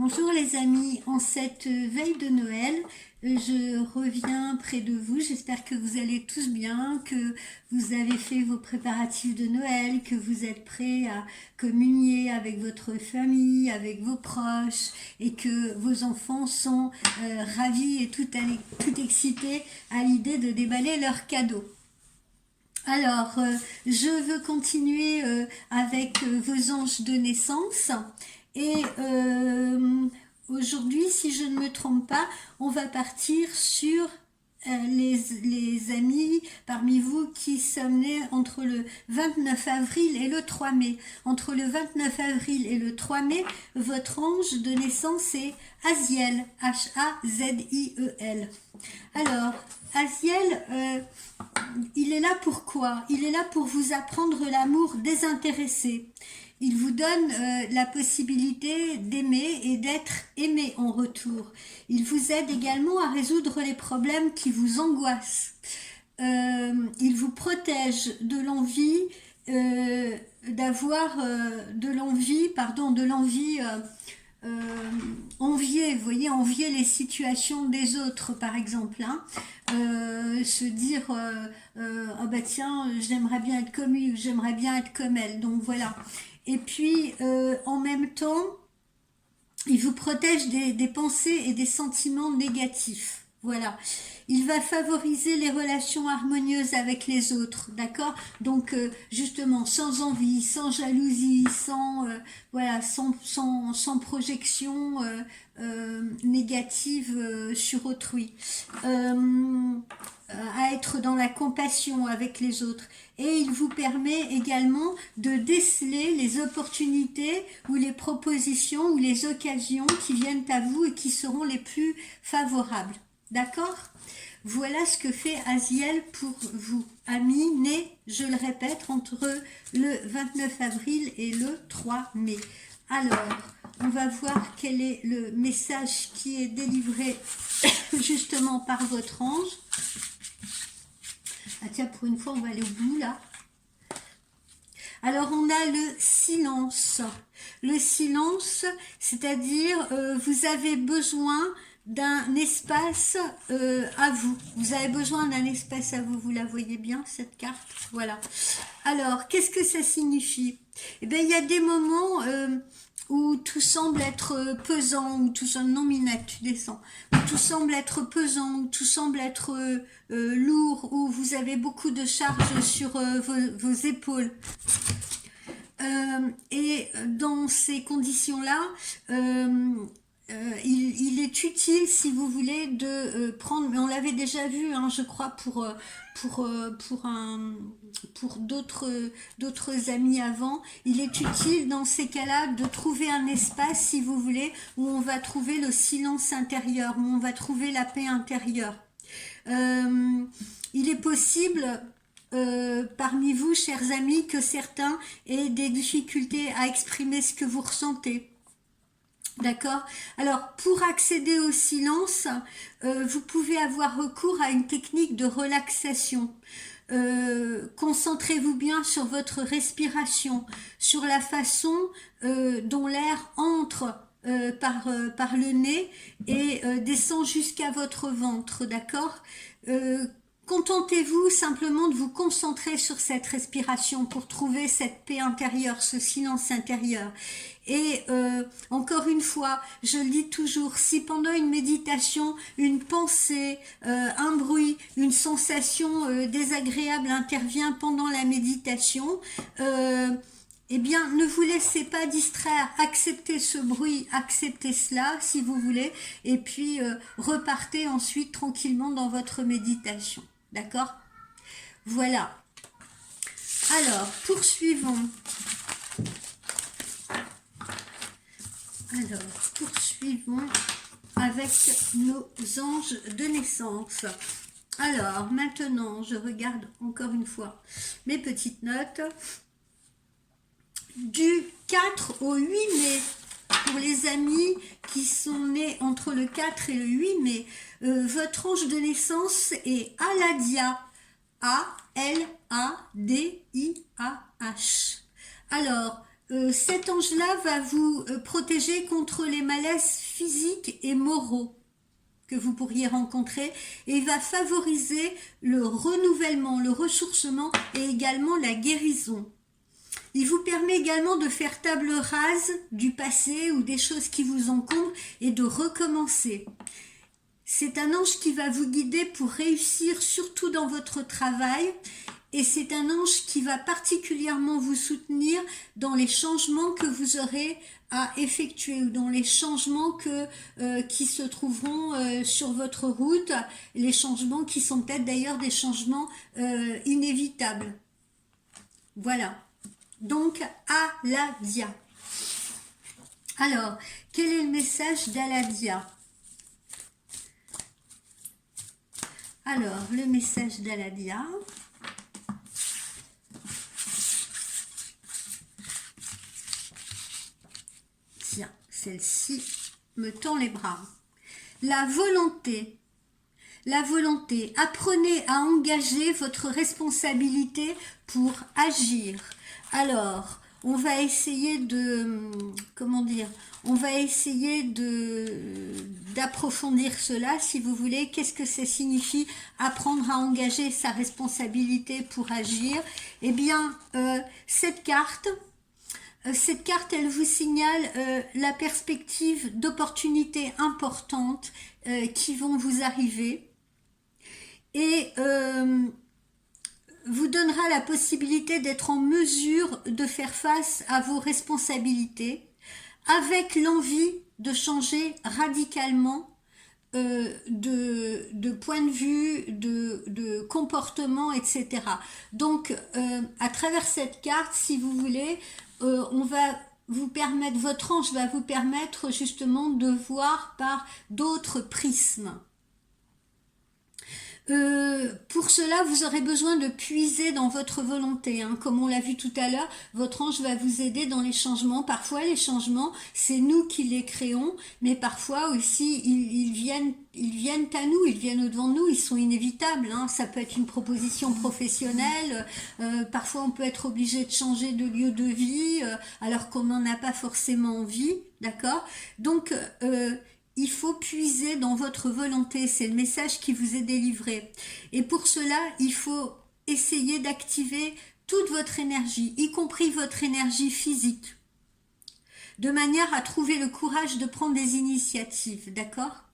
Bonjour les amis, en cette veille de Noël, je reviens près de vous. J'espère que vous allez tous bien, que vous avez fait vos préparatifs de Noël, que vous êtes prêts à communier avec votre famille, avec vos proches et que vos enfants sont ravis et tout excités à l'idée de déballer leurs cadeaux. Alors, je veux continuer avec vos anges de naissance et aujourd'hui, si je ne me trompe pas, on va partir sur les amis parmi vous qui sommes nés entre le 29 avril et le 3 mai. Entre le 29 avril et le 3 mai, votre ange de naissance est Aziel, H-A-Z-I-E-L. Alors, Aziel, il est là pour quoi? Il est là pour vous apprendre l'amour désintéressé. Il vous donne la possibilité d'aimer et d'être aimé en retour. Il vous aide également à résoudre les problèmes qui vous angoissent. Il vous protège de l'envie de l'envie envier, vous voyez, envier les situations des autres, par exemple, hein. Se dire ah bah tiens, j'aimerais bien être comme lui, j'aimerais bien être comme elle, donc voilà. Et puis en même temps, il vous protège des pensées et des sentiments négatifs. Voilà. Il va favoriser les relations harmonieuses avec les autres, d'accord? Donc justement, sans envie, sans jalousie, voilà, sans projection négative sur autrui. À être dans la compassion avec les autres. Et il vous permet également de déceler les opportunités ou les propositions ou les occasions qui viennent à vous et qui seront les plus favorables. D'accord? Voilà ce que fait Aziel pour vous, amis nés, je le répète, entre le 29 avril et le 3 mai. Alors, on va voir quel est le message qui est délivré justement par votre ange. Ah tiens, pour une fois, on va aller au bout là. Alors, on a le silence. Le silence, c'est-à-dire, vous avez besoin d'un espace à vous. Vous avez besoin d'un espace à vous. Vous la voyez bien, cette carte? Voilà. Alors, qu'est-ce que ça signifie? Eh bien, il y a des moments où tout semble être pesant, où tout semble, non Minette, tu descends, où tout semble être pesant, où tout semble être lourd, où vous avez beaucoup de charges sur vos épaules. Et dans ces conditions-là, il est utile, si vous voulez, de prendre, mais on l'avait déjà vu, hein, je crois, pour d'autres amis avant, il est utile dans ces cas-là de trouver un espace, si vous voulez, où on va trouver le silence intérieur, où on va trouver la paix intérieure. Il est possible parmi vous, chers amis, que certains aient des difficultés à exprimer ce que vous ressentez. D'accord? Alors, pour accéder au silence, vous pouvez avoir recours à une technique de relaxation. Concentrez-vous bien sur votre respiration, sur la façon dont l'air entre par le nez et descend jusqu'à votre ventre, d'accord? Contentez-vous simplement de vous concentrer sur cette respiration pour trouver cette paix intérieure, ce silence intérieur. Et encore une fois, je le dis toujours, si pendant une méditation, une pensée, un bruit, une sensation désagréable intervient pendant la méditation, eh bien, ne vous laissez pas distraire, acceptez ce bruit, acceptez cela si vous voulez, et puis repartez ensuite tranquillement dans votre méditation. D'accord? Voilà. Alors, poursuivons. Avec nos anges de naissance. Alors, maintenant, je regarde encore une fois mes petites notes. Du 4 au 8 mai, pour les amis qui sont nés entre le 4 et le 8 mai, votre ange de naissance est Aladia, A-L-A-D-I-A-H. Alors, cet ange-là va vous protéger contre les malaises physiques et moraux que vous pourriez rencontrer, et il va favoriser le renouvellement, le ressourcement et également la guérison. Il vous permet également de faire table rase du passé ou des choses qui vous encombrent et de recommencer. C'est un ange qui va vous guider pour réussir surtout dans votre travail, et c'est un ange qui va particulièrement vous soutenir dans les changements que vous aurez à effectuer ou dans les changements qui se trouveront sur votre route, les changements qui sont peut-être d'ailleurs des changements inévitables. Voilà. Donc, Aladia. Alors, quel est le message d'Aladia? Alors, le message d'Aladia. Tiens, celle-ci me tend les bras. La volonté. La volonté. Apprenez à engager votre responsabilité pour agir. Alors, on va essayer de, comment dire, on va essayer d'approfondir cela, si vous voulez. Qu'est-ce que ça signifie apprendre à engager sa responsabilité pour agir? Eh bien, cette carte, elle vous signale la perspective d'opportunités importantes qui vont vous arriver et vous donnera la possibilité d'être en mesure de faire face à vos responsabilités avec l'envie de changer radicalement de point de vue, de comportement, etc. Donc, à travers cette carte, si vous voulez, on va vous permettre, votre ange va vous permettre justement de voir par d'autres prismes. Pour cela, vous aurez besoin de puiser dans votre volonté. Hein. Comme on l'a vu tout à l'heure, votre ange va vous aider dans les changements. Parfois, les changements, c'est nous qui les créons, mais parfois aussi, ils viennent à nous, ils viennent au-devant de nous, ils sont inévitables. Hein. Ça peut être une proposition professionnelle. Parfois, on peut être obligé de changer de lieu de vie, alors qu'on n'en a pas forcément envie. D'accord ? Donc, il faut puiser dans votre volonté, c'est le message qui vous est délivré. Et pour cela, il faut essayer d'activer toute votre énergie, y compris votre énergie physique, de manière à trouver le courage de prendre des initiatives, d'accord ?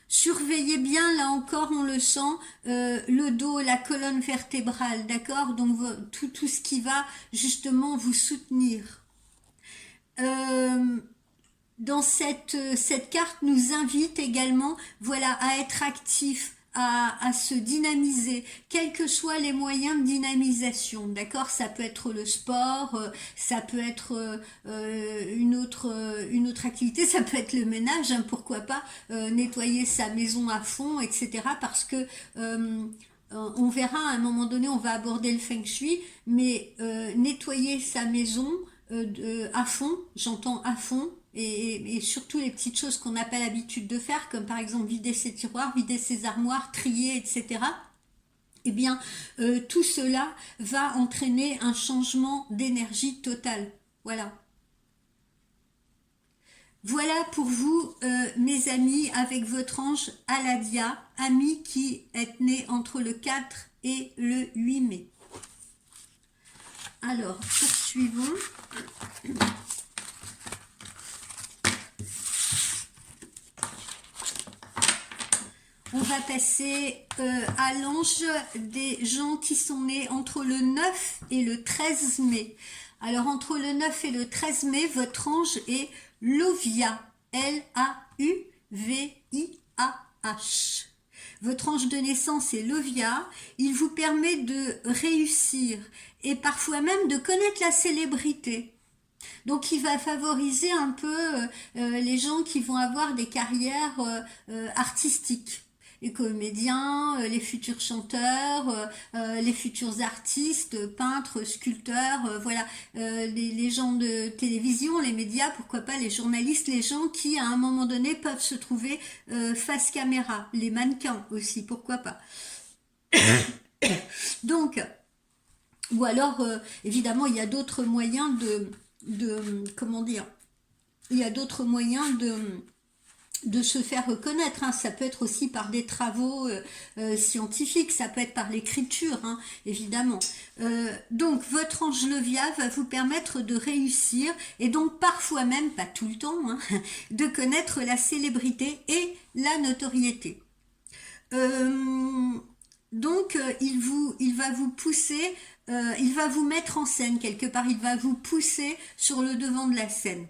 Surveillez bien, là encore on le sent, le dos, la colonne vertébrale, d'accord ? Donc tout ce qui va justement vous soutenir. Dans cette carte nous invite également, voilà, à être actif, à se dynamiser, quels que soient les moyens de dynamisation, d'accord? Ça peut être le sport, ça peut être une autre activité, ça peut être le ménage, hein, pourquoi pas nettoyer sa maison à fond, etc. Parce que on verra à un moment donné, on va aborder le feng shui, mais nettoyer sa maison à fond, j'entends à fond, et surtout les petites choses qu'on n'a pas l'habitude de faire, comme par exemple vider ses tiroirs, vider ses armoires, trier, etc. Eh bien, tout cela va entraîner un changement d'énergie totale. Voilà. Voilà pour vous, mes amis, avec votre ange Aladia, ami qui est né entre le 4 et le 8 mai. Alors, poursuivons. On va passer à l'ange des gens qui sont nés entre le 9 et le 13 mai. Alors, entre le 9 et le 13 mai, votre ange est Lauvia. L-A-U-V-I-A-H. Votre ange de naissance est Lauvia. Il vous permet de réussir et parfois même de connaître la célébrité. Donc il va favoriser un peu les gens qui vont avoir des carrières artistiques. Les comédiens, les futurs chanteurs, les futurs artistes, peintres, sculpteurs, voilà, les gens de télévision, les médias, pourquoi pas les journalistes, les gens qui à un moment donné peuvent se trouver face caméra, les mannequins aussi, pourquoi pas. Donc, Ou alors, évidemment, il y a d'autres moyens comment dire, il y a d'autres moyens de se faire reconnaître, hein. Ça peut être aussi par des travaux scientifiques, ça peut être par l'écriture, hein, évidemment. Donc votre ange Levia va vous permettre de réussir, et donc parfois même, pas tout le temps, hein, de connaître la célébrité et la notoriété. Il va vous pousser, il va vous mettre en scène quelque part, il va vous pousser sur le devant de la scène.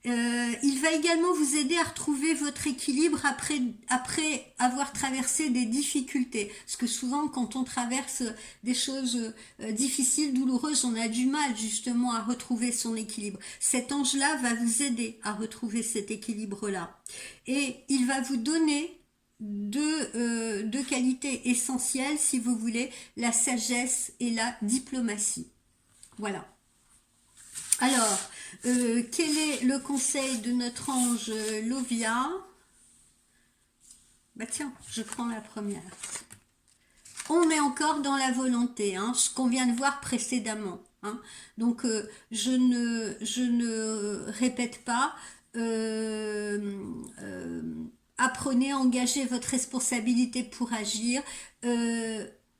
Il va également vous aider à retrouver votre équilibre après avoir traversé des difficultés. Parce que souvent, quand on traverse des choses difficiles, douloureuses, on a du mal justement à retrouver son équilibre. Cet ange-là va vous aider à retrouver cet équilibre-là. Et il va vous donner deux qualités essentielles, si vous voulez, la sagesse et la diplomatie. Voilà. Alors, quel est le conseil de notre ange Levia? Bah tiens, je prends la première. On est encore dans la volonté, hein, ce qu'on vient de voir précédemment. Hein. Donc, je ne répète pas. Apprenez à engager votre responsabilité pour agir.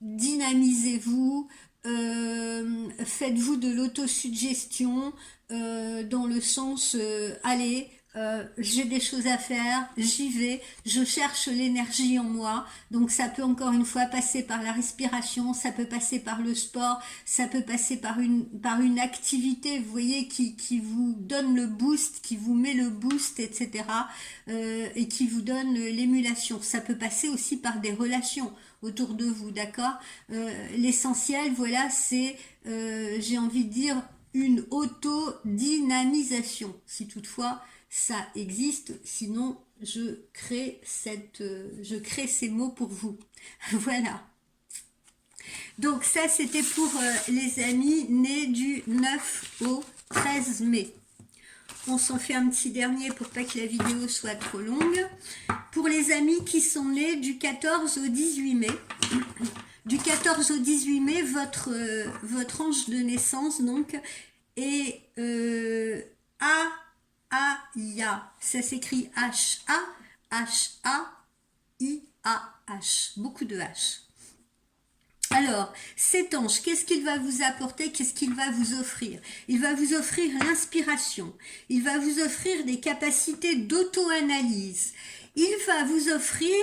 Dynamisez-vous. Faites-vous de l'autosuggestion dans le sens allez, j'ai des choses à faire, j'y vais, je cherche l'énergie en moi. Donc ça peut encore une fois passer par la respiration, ça peut passer par le sport, ça peut passer par une activité, vous voyez, qui vous donne le boost, qui vous met le boost, etc. Et qui vous donne l'émulation. Ça peut passer aussi par des relations autour de vous, d'accord. L'essentiel, voilà, c'est, j'ai envie de dire, une autodynamisation, si toutefois ça existe, sinon je crée ces mots pour vous. Voilà. Donc ça, c'était pour les amis nés du 9 au 13 mai. On s'en fait un petit dernier pour pas que la vidéo soit trop longue. Pour les amis qui sont nés du 14 au 18 mai, du 14 au 18 mai, votre ange de naissance donc est Aya. Ça s'écrit H-A-H-A-I-A-H. Beaucoup de H. Alors, cet ange, qu'est-ce qu'il va vous apporter? Qu'est-ce qu'il va vous offrir? Il va vous offrir l'inspiration. Il va vous offrir des capacités d'auto-analyse. Il va vous offrir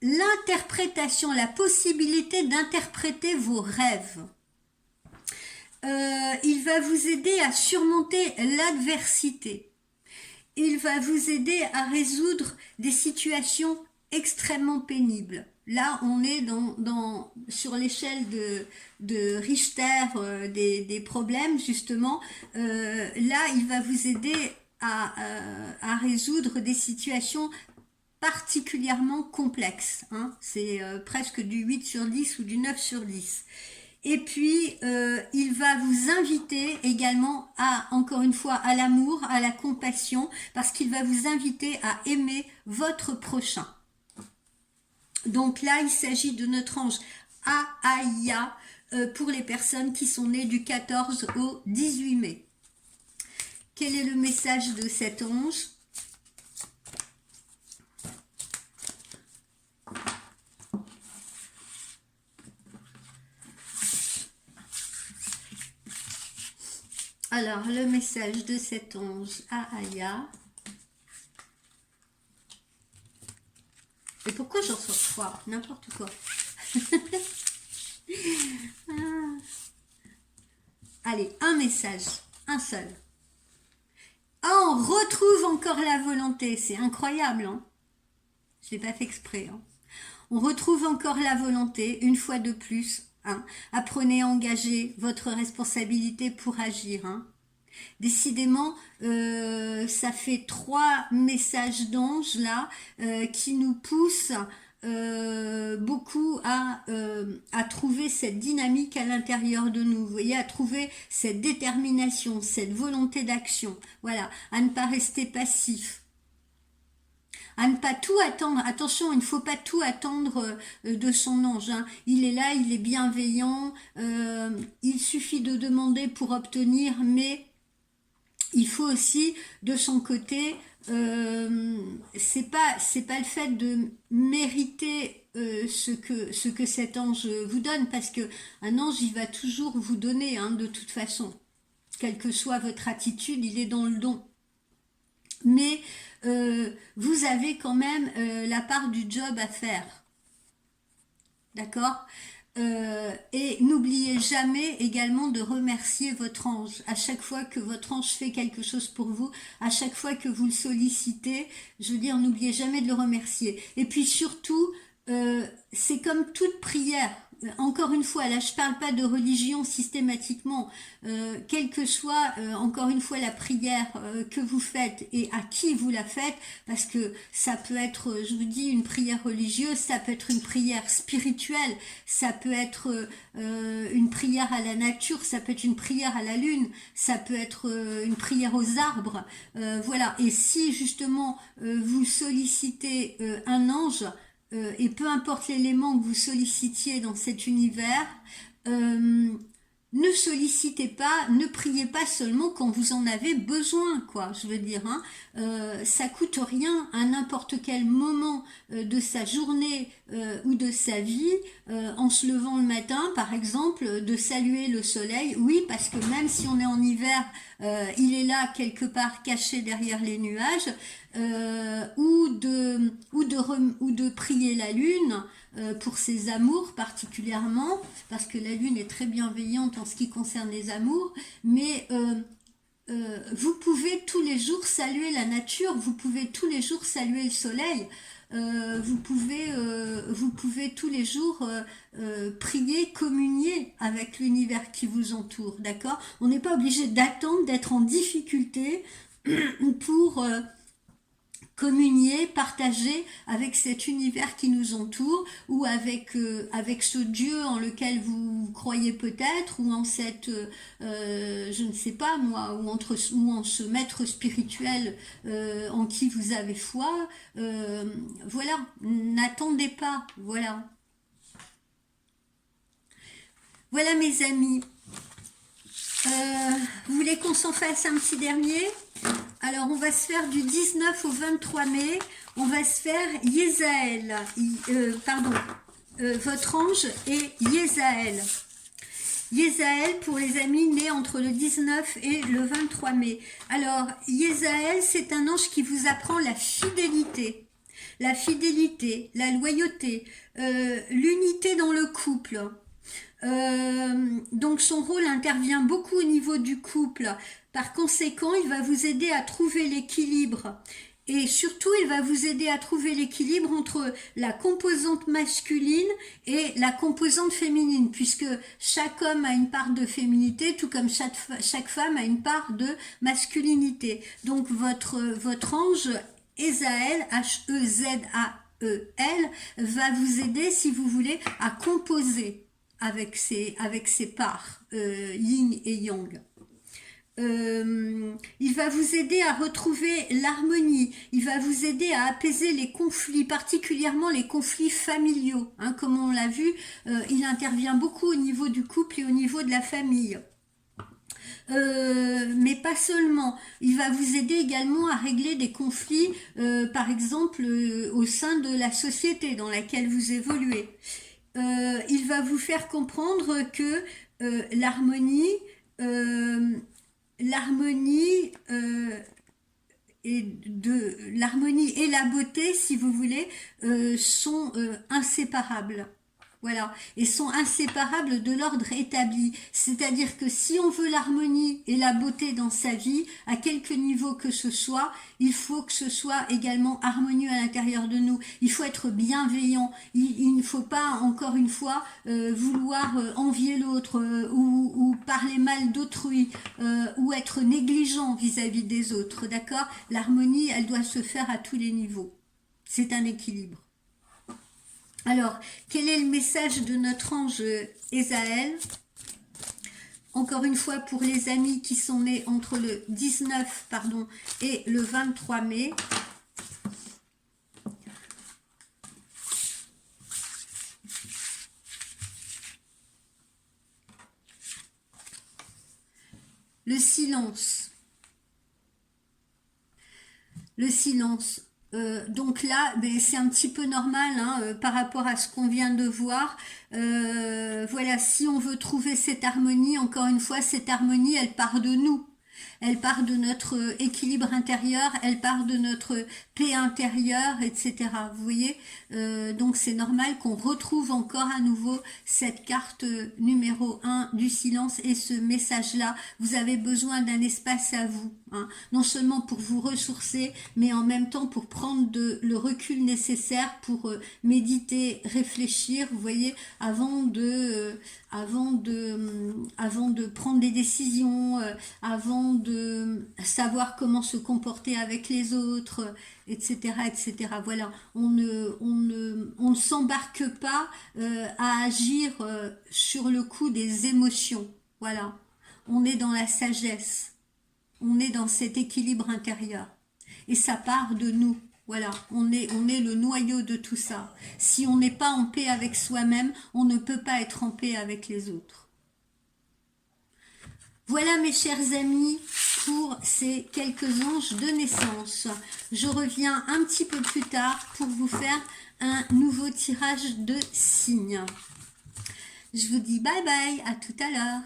l'interprétation, la possibilité d'interpréter vos rêves. Il va vous aider à surmonter l'adversité. Il va vous aider à résoudre des situations extrêmement pénibles. Là, on est sur l'échelle de Richter des problèmes, justement. Là, il va vous aider à résoudre des situations particulièrement complexes. Hein. C'est presque du 8 sur 10 ou du 9 sur 10. Et puis, il va vous inviter également encore une fois, à l'amour, à la compassion, parce qu'il va vous inviter à aimer votre prochain. Donc là, il s'agit de notre ange Aya pour les personnes qui sont nées du 14 au 18 mai. Quel est le message de cet ange? Alors, le message de cet ange Aya. Et pourquoi j'en sors trois? N'importe quoi. Allez, un message, un seul. Ah, on retrouve encore la volonté. C'est incroyable, hein? Je l'ai pas fait exprès. Hein. On retrouve encore la volonté, une fois de plus. Hein. Apprenez à engager votre responsabilité pour agir. Hein. Décidément, ça fait 3 messages d'anges là qui nous poussent beaucoup à trouver cette dynamique à l'intérieur de nous, vous voyez, à trouver cette détermination, cette volonté d'action, voilà, à ne pas rester passif, à ne pas tout attendre. Attention, il ne faut pas tout attendre de son ange, hein. Il est là, il est bienveillant, il suffit de demander pour obtenir, mais il faut aussi de son côté, c'est pas le fait de mériter ce que cet ange vous donne, parce que un ange il va toujours vous donner, hein, de toute façon, quelle que soit votre attitude, il est dans le don. Mais vous avez quand même la part du job à faire, d'accord? Et n'oubliez jamais également de remercier votre ange. À chaque fois que votre ange fait quelque chose pour vous, à chaque fois que vous le sollicitez, je veux dire, n'oubliez jamais de le remercier. Et puis surtout, c'est comme toute prière. Encore une fois, là je parle pas de religion systématiquement, quelle que soit encore une fois la prière que vous faites et à qui vous la faites, parce que ça peut être, je vous dis, une prière religieuse, ça peut être une prière spirituelle, ça peut être une prière à la nature, ça peut être une prière à la lune, ça peut être une prière aux arbres, voilà. Et si justement vous sollicitez un ange, et peu importe l'élément que vous sollicitiez dans cet univers, ne sollicitez pas, ne priez pas seulement quand vous en avez besoin, quoi, je veux dire, hein. Ça coûte rien à n'importe quel moment de sa journée ou de sa vie, en se levant le matin, par exemple, de saluer le soleil, oui, parce que même si on est en hiver, il est là quelque part caché derrière les nuages, ou de prier la lune, pour ses amours particulièrement, parce que la lune est très bienveillante en ce qui concerne les amours, mais vous pouvez tous les jours saluer la nature, vous pouvez tous les jours saluer le soleil, vous pouvez tous les jours prier, communier avec l'univers qui vous entoure, d'accord? On n'est pas obligé d'attendre d'être en difficulté pour communier, partager avec cet univers qui nous entoure, ou avec ce Dieu en lequel vous croyez peut-être, ou en cette, je ne sais pas moi, ou en ce maître spirituel en qui vous avez foi. Voilà, n'attendez pas, voilà. Voilà mes amis. Vous voulez qu'on s'en fasse un petit dernier? Alors, on va se faire du 19 au 23 mai. On va se faire Yézaël. Votre ange est Yézaël. Yézaël pour les amis nés entre le 19 et le 23 mai. Alors, Yézaël, c'est un ange qui vous apprend la fidélité. La fidélité, la loyauté, l'unité dans le couple. Donc son rôle intervient beaucoup au niveau du couple. Par conséquent, il va vous aider à trouver l'équilibre. Et surtout, il va vous aider à trouver l'équilibre entre la composante masculine et la composante féminine, puisque chaque homme a une part de féminité, tout comme chaque femme a une part de masculinité. Donc votre ange Ézaël, H-E-Z-A-E-L, va vous aider, si vous voulez, à composer avec ses parts, yin et yang. Il va vous aider à retrouver l'harmonie, il va vous aider à apaiser les conflits, particulièrement les conflits familiaux, hein, comme on l'a vu, il intervient beaucoup au niveau du couple et au niveau de la famille. Mais pas seulement, il va vous aider également à régler des conflits, par exemple au sein de la société dans laquelle vous évoluez. Il va vous faire comprendre que l'harmonie et la beauté, si vous voulez, sont inséparables. Voilà, et sont inséparables de l'ordre établi. C'est-à-dire que si on veut l'harmonie et la beauté dans sa vie, à quelque niveau que ce soit, il faut que ce soit également harmonieux à l'intérieur de nous. Il faut être bienveillant. Il ne faut pas, encore une fois, vouloir envier l'autre ou parler mal d'autrui ou être négligent vis-à-vis des autres. D'accord? L'harmonie, elle doit se faire à tous les niveaux. C'est un équilibre. Alors, quel est le message de notre ange Ézaël? Encore une fois, pour les amis qui sont nés entre le 19 et le 23 mai. silence. Le silence. Donc là, ben, c'est un petit peu normal hein, par rapport à ce qu'on vient de voir. Voilà, si on veut trouver cette harmonie, encore une fois, cette harmonie, elle part de nous. Elle part de notre équilibre intérieur, elle part de notre paix intérieure, etc. Vous voyez, donc c'est normal qu'on retrouve encore à nouveau cette carte numéro 1 du silence et ce message-là. Vous avez besoin d'un espace à vous, hein, non seulement pour vous ressourcer, mais en même temps pour prendre le recul nécessaire pour méditer, réfléchir, vous voyez, avant de prendre des décisions, avant de savoir comment se comporter avec les autres, etc., etc. Voilà, on ne s'embarque pas à agir sur le coup des émotions. Voilà, on est dans la sagesse, on est dans cet équilibre intérieur. Et ça part de nous. Voilà, on est le noyau de tout ça. Si on n'est pas en paix avec soi-même, on ne peut pas être en paix avec les autres. Voilà mes chers amis pour ces quelques anges de naissance. Je reviens un petit peu plus tard pour vous faire un nouveau tirage de signes. Je vous dis bye bye, à tout à l'heure.